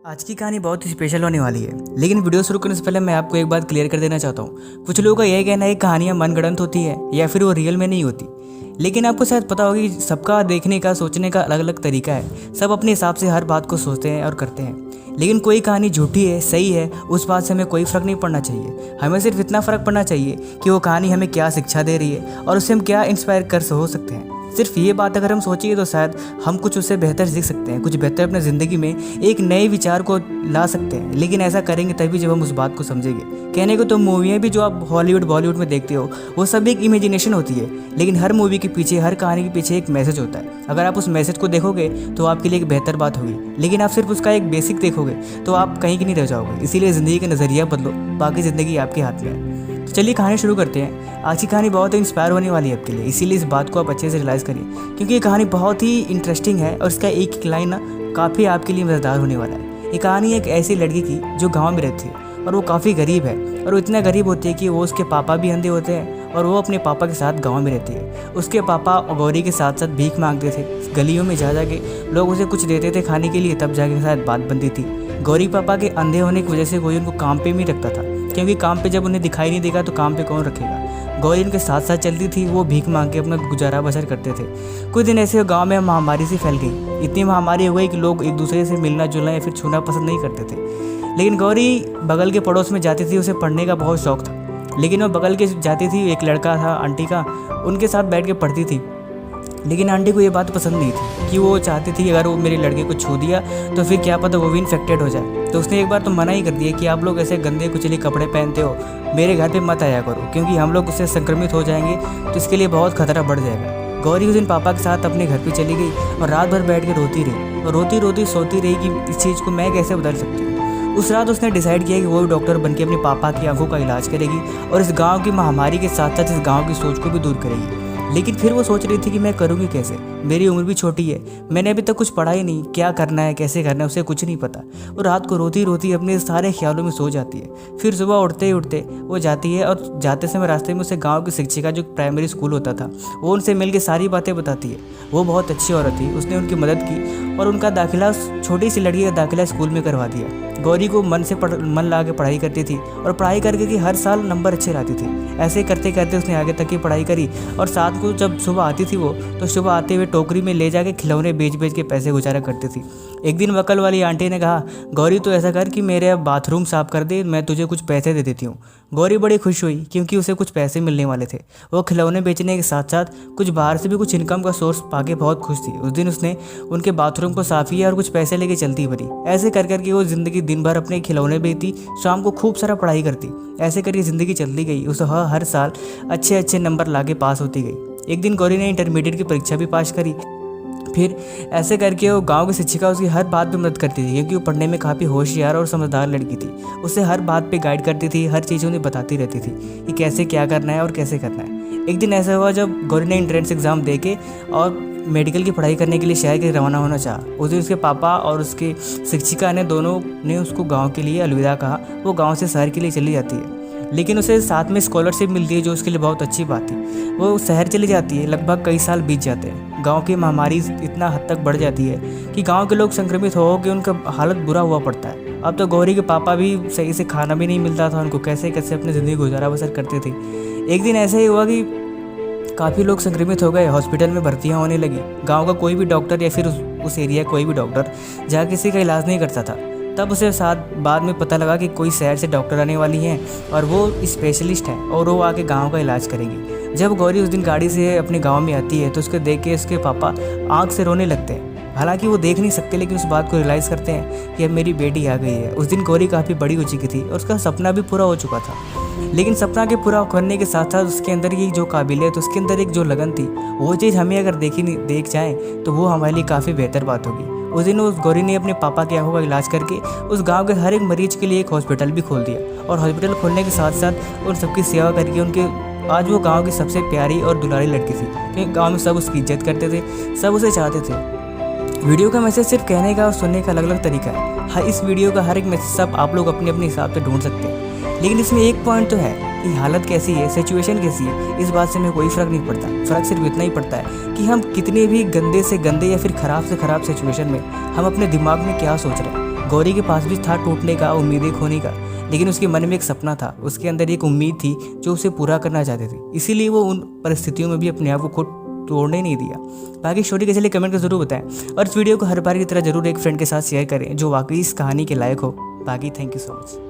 आज की कहानी बहुत ही स्पेशल होने वाली है, लेकिन वीडियो शुरू करने से पहले मैं आपको एक बात क्लियर कर देना चाहता हूँ। कुछ लोगों का यह कहना है कि कहानियाँ मनगढ़ंत होती है या फिर वो रियल में नहीं होती, लेकिन आपको शायद पता होगा कि सबका देखने का, सोचने का अलग अलग तरीका है। सब अपने हिसाब से हर बात को सोचते हैं और करते हैं, लेकिन कोई कहानी झूठी है, सही है, उस बात से हमें कोई फ़र्क नहीं पड़ना चाहिए। हमें सिर्फ इतना फ़र्क पड़ना चाहिए कि वो कहानी हमें क्या शिक्षा दे रही है और उससे हम क्या इंस्पायर कर हो सकते हैं। सिर्फ ये बात अगर हम सोचेंगे तो शायद हम कुछ उससे बेहतर सीख सकते हैं, कुछ बेहतर अपने ज़िंदगी में एक नए विचार को ला सकते हैं। लेकिन ऐसा करेंगे तभी जब हम उस बात को समझेंगे। कहने को तो मूवियाँ भी जो आप हॉलीवुड बॉलीवुड में देखते हो वो सब एक इमेजिनेशन होती है, लेकिन हर मूवी के पीछे, हर कहानी के पीछे एक मैसेज होता है। अगर आप उस मैसेज को देखोगे तो आपके लिए एक बेहतर बात होगी, लेकिन आप सिर्फ उसका एक बेसिक देखोगे तो आप कहीं की नहीं रह जाओगे। इसीलिए ज़िंदगी का नज़रिया बदलो, बाकी ज़िंदगी आपके हाथ में है। तो चलिए कहानी शुरू करते हैं। आज की कहानी बहुत ही इंस्पायर होने वाली है आपके लिए, इसीलिए इस बात को आप अच्छे से रियलाइज़ करिए, क्योंकि ये कहानी बहुत ही इंटरेस्टिंग है और इसका एक लाइन ना काफ़ी आपके लिए मज़ेदार होने वाला है। ये कहानी एक ऐसी लड़की की जो गांव में रहती है और वो काफ़ी गरीब है, और वो इतना गरीब होती है कि वो, उसके पापा भी अंधे होते हैं और वो अपने पापा के साथ गाँव में रहती है। उसके पापा गौरी के साथ साथ भीख मांगते थे, गलियों में जा के लोग उसे कुछ देते थे खाने के लिए, तब जाके शायद बात बनती थी। गौरी पापा के अंधे होने की वजह से कोई उनको काम पे भी रखता था, क्योंकि काम पे जब उन्हें दिखाई नहीं देगा तो काम पे कौन रखेगा। गौरी उनके साथ साथ चलती थी, वो भीख मांग के अपना गुजारा बसर करते थे। कुछ दिन ऐसे गांव में महामारी सी फैल गई। इतनी महामारी हो गई कि लोग एक दूसरे से मिलना जुलना या फिर छूना पसंद नहीं करते थे। लेकिन गौरी बगल के पड़ोस में जाती थी, उसे पढ़ने का बहुत शौक था, लेकिन वो बगल के जाती थी, एक लड़का था आंटी का, उनके साथ बैठ के पढ़ती थी। लेकिन आंटी को ये बात पसंद नहीं थी कि वो चाहती थी अगर वो मेरे लड़के को छू दिया तो फिर क्या पता वो भी इन्फेक्टेड हो जाए। तो उसने एक बार तो मना ही कर दिया कि आप लोग ऐसे गंदे कुचले कपड़े पहनते हो, मेरे घर पे मत आया करो, क्योंकि हम लोग उससे संक्रमित हो जाएंगे तो इसके लिए बहुत खतरा बढ़ जाएगा। गौरी उस दिन पापा के साथ अपने घर पर चली गई और रात भर बैठ के रोती रही और रोती रोती सोती रही कि इस चीज़ को मैं कैसे बदल सकती हूँ। उस रात उसने डिसाइड किया कि वो डॉक्टर बन के अपने पापा की आंखों का इलाज करेगी और इस गाँव की महामारी के साथ साथ इस गाँव की सोच को भी दूर करेगी। लेकिन फिर वो सोच रही थी कि मैं करूँगी कैसे, मेरी उम्र भी छोटी है, मैंने अभी तक कुछ पढ़ा ही नहीं, क्या करना है कैसे करना है उसे कुछ नहीं पता। वो रात को रोती रोती अपने सारे ख्यालों में सो जाती है। फिर सुबह उठते ही उठते वो जाती है और जाते समय रास्ते में उसे गांव की शिक्षिका, जो प्राइमरी स्कूल होता था, वो उनसे मिलकर सारी बातें बताती है। वो बहुत अच्छी औरत थी, उसने उनकी मदद की और उनका दाखिला, छोटी सी लड़की का दाखिला स्कूल में करवा दिया। गौरी को मन ला के पढ़ाई करती थी और पढ़ाई करके कि हर साल नंबर अच्छे लाती थी। ऐसे करते करते उसने आगे तक की पढ़ाई करी और साथ को जब सुबह आती थी वो, तो सुबह आते हुए टोकरी में ले जाके खिलौने बेच बेच के पैसे गुजारा करती थी। एक दिन वकल वाली आंटी ने कहा, गौरी तो ऐसा कर कि मेरे बाथरूम साफ कर दे, मैं तुझे कुछ पैसे दे देती हूँ। गौरी बड़ी खुश हुई क्योंकि उसे कुछ पैसे मिलने वाले थे। वो खिलौने बेचने के साथ साथ कुछ बाहर से भी कुछ इनकम का सोर्स पाके बहुत खुश थी। उस दिन उसने उनके बाथरूम को साफ किया और कुछ पैसे लेके चलती बनी। ऐसे कर करके वो ज़िंदगी दिन भर अपने खिलौने बेचती, शाम को खूब सारा पढ़ाई करती। ऐसे करके ज़िंदगी चलती गई। उसे हर साल अच्छे अच्छे नंबर लाके पास होती गई। एक दिन गौरी ने इंटरमीडिएट की परीक्षा भी पास करी। फिर ऐसे करके वो गांव की शिक्षिका उसकी हर बात पे मदद करती थी, क्योंकि वो पढ़ने में काफ़ी होशियार और समझदार लड़की थी। उसे हर बात पे गाइड करती थी, हर चीज़ उन्हें बताती रहती थी कि कैसे क्या करना है और कैसे करना है। एक दिन ऐसा हुआ जब गौरी ने एंट्रेंस एग्ज़ाम दे के और मेडिकल की पढ़ाई करने के लिए शहर के रवाना होना चाहा। उस दिन उसके पापा और उसके शिक्षिका ने, दोनों ने उसको गाँव के लिए अलविदा कहा। वो गाँव से शहर के लिए चली जाती है, लेकिन उसे साथ में स्कॉलरशिप मिलती है, जो उसके लिए बहुत अच्छी बात थी। वो शहर चली जाती है। लगभग कई साल बीत जाते हैं। गांव की महामारी इतना हद तक बढ़ जाती है कि गांव के लोग संक्रमित हो के उनका हालत बुरा हुआ पड़ता है। अब तो गौरी के पापा भी सही से खाना भी नहीं मिलता था उनको, कैसे कैसे अपनी ज़िंदगी गुजारा बसर करते थे। एक दिन ऐसा ही हुआ कि काफ़ी लोग संक्रमित हो गए, हॉस्पिटल में भर्तियाँ होने लगी। गाँव का कोई भी डॉक्टर या फिर उस एरिया कोई भी डॉक्टर जहाँ किसी का इलाज नहीं करता था। तब उसे साथ बाद में पता लगा कि कोई शहर से डॉक्टर आने वाली हैं और वो स्पेशलिस्ट हैं और वो आके गांव का इलाज करेंगी। जब गौरी उस दिन गाड़ी से अपने गांव में आती है तो उसको देख के उसके पापा आंख से रोने लगते हैं। हालांकि वो देख नहीं सकते, लेकिन उस बात को रियलाइज़ करते हैं कि अब मेरी बेटी आ गई है। उस दिन गौरी काफ़ी बड़ी हो चुकी थी और उसका सपना भी पूरा हो चुका था। लेकिन सपना के पूरा करने के साथ साथ उसके अंदर की जो काबिलियत, उसके अंदर एक जो लगन थी, वो चीज़ हमें अगर देख जाएँ तो वो हमारे लिए काफ़ी बेहतर बात होगी। उस दिन उस गौरी ने अपने पापा की आंखों का इलाज करके उस गांव के हर एक मरीज के लिए एक हॉस्पिटल भी खोल दिया, और हॉस्पिटल खोलने के साथ साथ उन सबकी सेवा करके उनके आज वो गांव की सबसे प्यारी और दुलारी लड़की थी, क्योंकि गांव में सब उसकी इज्जत करते थे, सब उसे चाहते थे। वीडियो का मैसेज सिर्फ कहने का और सुनने का अलग अलग तरीका है। इस वीडियो का हर एक मैसेज सब आप लोग अपने अपने हिसाब से ढूंढ सकते हैं, लेकिन इसमें एक पॉइंट तो है कि हालत कैसी है, सिचुएशन कैसी है, इस बात से हमें कोई फ़र्क नहीं पड़ता। फ़र्क सिर्फ इतना ही पड़ता है कि हम कितने भी गंदे से गंदे या फिर ख़राब से ख़राब सिचुएशन में हम अपने दिमाग में क्या सोच रहे हैं। गौरी के पास भी था टूटने का, उम्मीदें खोने का, लेकिन उसके मन में एक सपना था, उसके अंदर एक उम्मीद थी जो उसे पूरा करना चाहती थी। इसीलिए वो उन परिस्थितियों में भी अपने आप को खुद तोड़ने नहीं दिया। बाकी स्टोरी कैसे लगी कमेंट कर जरूर बताएं, और इस वीडियो को हर बार की तरह जरूर एक फ्रेंड के साथ शेयर करें जो वाकई इस कहानी के लायक हो। बाकी थैंक यू सो मच।